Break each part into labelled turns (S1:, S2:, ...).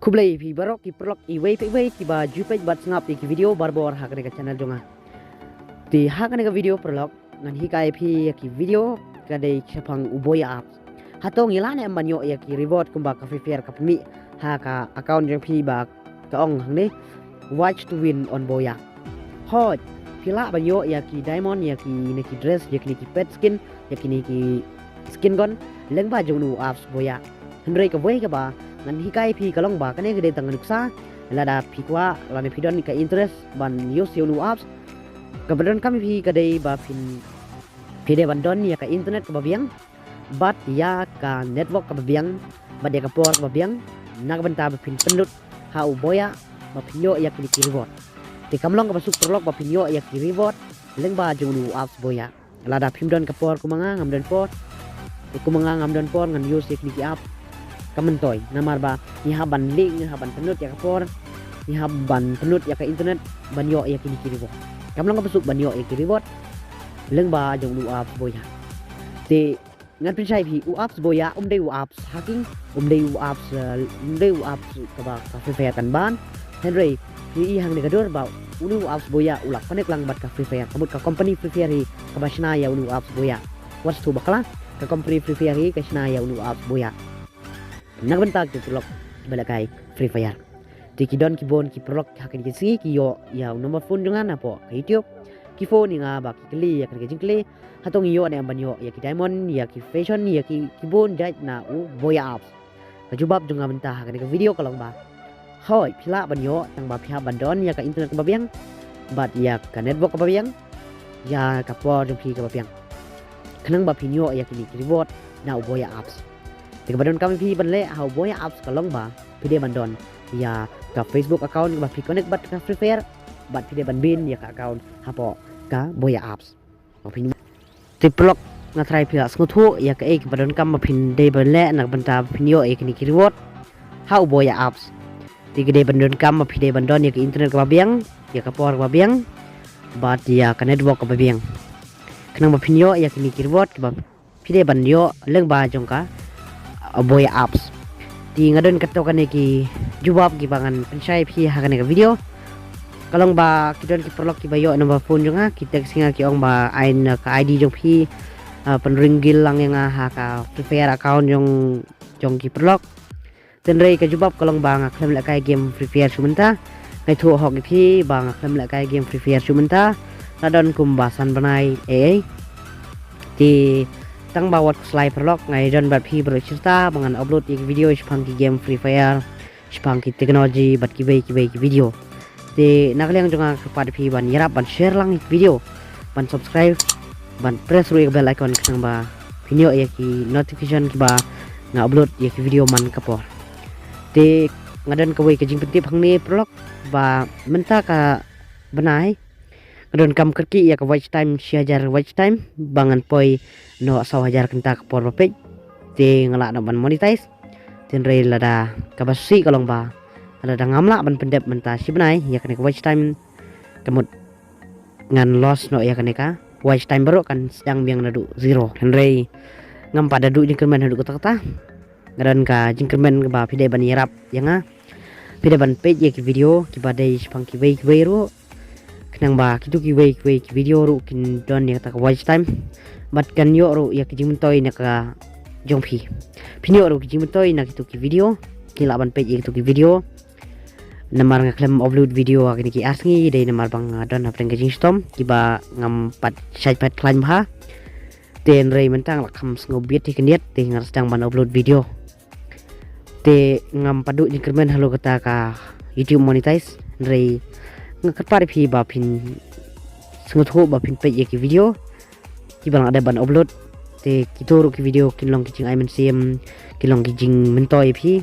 S1: Kublai pi barok ki prolog I wei ki ba jupej bat ngap ki video barbor hakane ka channel jonga. Ti hakane ka video prolog ngan hikai pi ki video kadai chapang uboya apps. Hatong ilane ambanyo ya ki reward kumba ka free fire ka pmi ha ka account jong pi ba ka ong hang ni watch to win on boya. Hot pila banyo ya ki diamond ya ki ne ki dress ya ki pet skin ya ki skin gun leng ba jong nu apps boya. Hendrei ka boy ka ba ngan hikai pi kalong ba kane gede tangan nuksa lada pi kwa lane pi don ka interest ban use nu apps kebetulan kami pi kadai ba pin pide ban don ya ka internet ka babiang bat ya ka network ka babiang bat ya ka por ka babiang nak benta ba pin penut hau boya ba pinyo ya ki reward ti kamlong ka basuk prolog ba pinyo ya ki reward leng ba jong nu apps boya lada pim don ka por kumanga ngam don por kumanga ngam don por ngan use ya ki app kamentoy namar ba ni haban link ni haban penut ya ka por ni haban penut ya ka internet banyo ya ki reward kamlong ka basuk banyo ya ki reward leng ba jong nu apps boya ti ngan pinsai pi u apps boya dei u apps hacking dei u apps ka ba ka free fire kan ban henry pi hang ne gador ba u apps boya ulak panek lang bat ka free fire kabut ka company free fire hi ka basna ya u apps boya was tu bakla ka company free fire hi ka sna ya u apps boya nagbentag ti prolog balakai free fire ti kidon kibon ki prolog hakin ki si ki yo ya nomor phone jangan apo ka youtube ki phone nga ba ki kli ya kan ki jingkli hatong yo ne banyo ya ki diamond ya ki fashion ya ki kibon jaj na u boya apps ka jubab junga benta hakin ka video kalong ba hoy pila banyo tang ba pihak bandon ya ka internet ka babiang bat ya ka network ka babiang ya ka por jong pi ka babiang kanang ba pinyo ya ki reward na u boya apps ti badon kami pi banle hau boya apps kalong ba pide bandon ya ka Facebook account ba pi connect bat ka free fire bat pide ban bin ya ka account hapo ka boya apps opin ti prolog nga try pi asnguthu ya ka ek badon kam ma pin de banle nak banta pinyo ek ni reward hau boya apps ti gede bandon kam ma pide bandon ya ka internet ka babiang ya ka por ka babiang bat ya ka network ka babiang kanang ba pinyo ya ki reward ba pide banyo leng ba jong ka boya apps ti ngadon kato kane ki jawab ki bangan pensai pi hakane ka video kalong ba kidon ki prolog ki bayo number phone jonga kita singa ki ong ba ain ka ID jong pi penringgil lang yang ha ka free fire account jong ki prolog tenrei ka jawab kalong ba nga klem la kai game free fire sumenta kai thu hok ki ba nga klem la kai game free fire sumenta nadon kumbasan banai ti tang bawat slide prolog ngai don bat pi bercerita bangan upload ik video spang ki game free fire spang ki teknologi bat ki video te nakaliang jonga kepada pi ban yarap ban share lang ik video ban subscribe ban press ru bell icon kang ba video ya ki notification ki ba nga upload ya ki video man kapor te ngadan kawai ke jing pentip hang ni prolog ba menta ka benai ngadon kam kerki ya ka watch time 1000 watch time bangan poi no 1000 kenta ka por page te ngala no ban monetize ten rei lada ka basi kalong ba ada ngamla ban pendep menta si benai ya kan watch time kemut ngan loss no ya kan ka watch time baru kan sedang biang nadu zero ten rei ngam pada du jingkermen hadu kata-kata ngadon ka jingkermen ba pide ban yarap yanga pide ban page ya ki video ki badai spang ki wei ru nang ba kitu ki wei ki video ru kin don ya ta watch time bat kan yo ru ya ki jimtoy na ka jongpi pinyo ru ki jimtoy na kitu ki video ki laban page kitu ki video namar nga klem upload video akini ki asngi dei namar bang don apeng jing stom ki ba ngam pat site pat klan ba ten rei mentang lakam sngobiet ti keniat te ngar sedang ban upload video te ngam padu jingkermen halo kata ka YouTube monetize rei ngakapar pi ba pin sungutho ba pin page ki video ki bang ada ban upload te kitoro ki video kinlong ki jing aimen sim kilong ki jing mentoy pi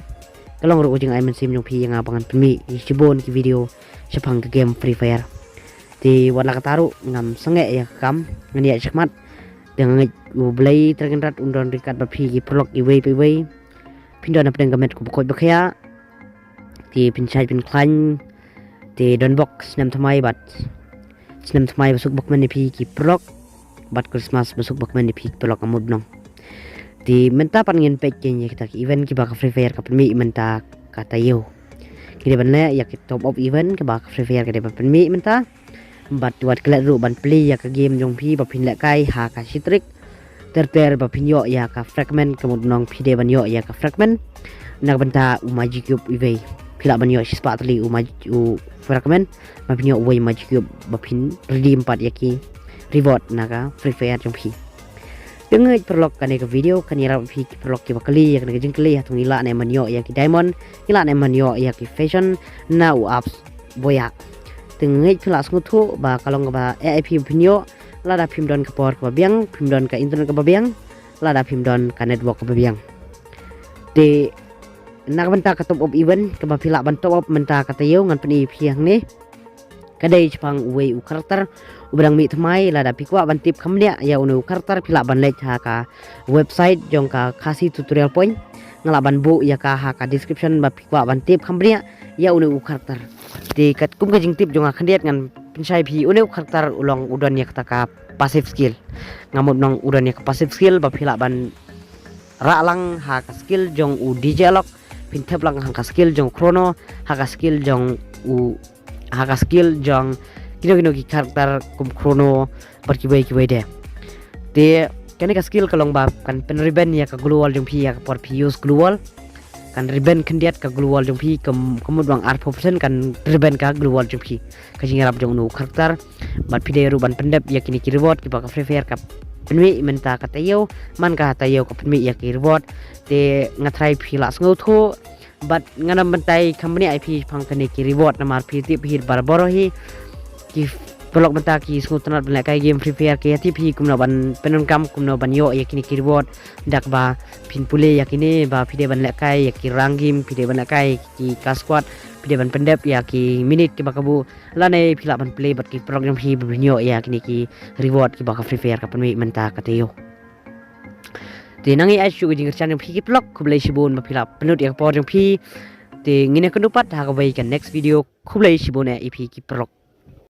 S1: kalong ro jing aimen sim jong pi yang abangan pemi sibon ki video sepang ke game free fire te wala kataru ngam sange ya kam ngani ya sekmat dengan blay tergenrat undon rikat ba pi ki prolog i wei pindon apeng gamet ku bokoi bakaya ti pinsai pin klan ti don box nam thamai bat snam thamai basuk bok mani pi ki prolog bat Christmas basuk bok mani pi prolog amud nong ti menta pan ngin page nya kita event ki ba ka free fire ka pemi menta kata yo kini banle ya ki top up event ke ba free fire ke de ban mi menta bat wat kelat ru ban play ya ka game jong phi ba phin la kai ha ka sitrik ter ba phin yo ya ka fragment ke nong phi de ban yo ya ka fragment nak benta umaji cube ive phila ban yo spatli umaji fragment ba phin yo we maji cube ba phin redeem pat ya ki reward naga free fire jong phi dengan perlok kan ke video kan ira phi perlok ki bakali ya kan jing kali hatung ila ne man yo ya ki diamond ila ne man yo ya ki fashion na apps boya dengan phila snguthu ba kalong ba AIP pinyo lada phim don ka por ka biang phim don ka internet ka biang lada phim don ka network ka biang de nak benta ka top up event ka ba phila ban top up menta ka tayo ngan pani phiang ne kadai chpang we u karakter ubrang mi thmai lada pikwa ban tip khamnya ya unu karakter phila ban lek ha ka website jong ka khasi tutorial point ngala ban bu ya ka ha ka description ba pikwa ban tip khamnya ya unu karakter di kat kum ka jing tip jong khandiat ngan pensai phi unu karakter ulong udon ya ka passive skill ngamut nong udon ya ka passive skill ba phila ban ra lang ha ka skill jong u DJ lock pin thep lang ha ka skill jong chrono ha ka skill jong u haka skill jong kino ki karakter kum chrono berkibai de kene ka skill kalong ba kan pen ribbon ya ka global jong phi ya ka por phi use global kan ribbon kendiat ka global jong phi komud bang art option kan ribbon ka global jong phi ka jingarap jong nu karakter bat phi de ruban pendep ya kini ki reward ki ba ka free fire ka penmi menta ka tayo man ka tayo ka penmi ya ki reward te ngatrai phi la sngo tho but ngana bentai company IP phang kane ki reward namar phi ti phir barbaro hi ki blog benta ki sngutnat bela kai game free fire ke ti phi kumna ban penon kam kumna ban yo yakini ki reward dak ba phin pule yakini ba phi de ban la kai ki rangim phi de ban la kai ki ka squad phi de ban pendep ya ki minute ki bakabu lane phila ban play bat ki program hi binyo yakini ki reward ki ba free fire ka penmi menta ka teo te nangi ai shu jing channel phi ki blog khublai sibon ba phila penut ya por jong phi te ngine kan dupat ha ka bai kan next video khublai sibon ya ip ki blog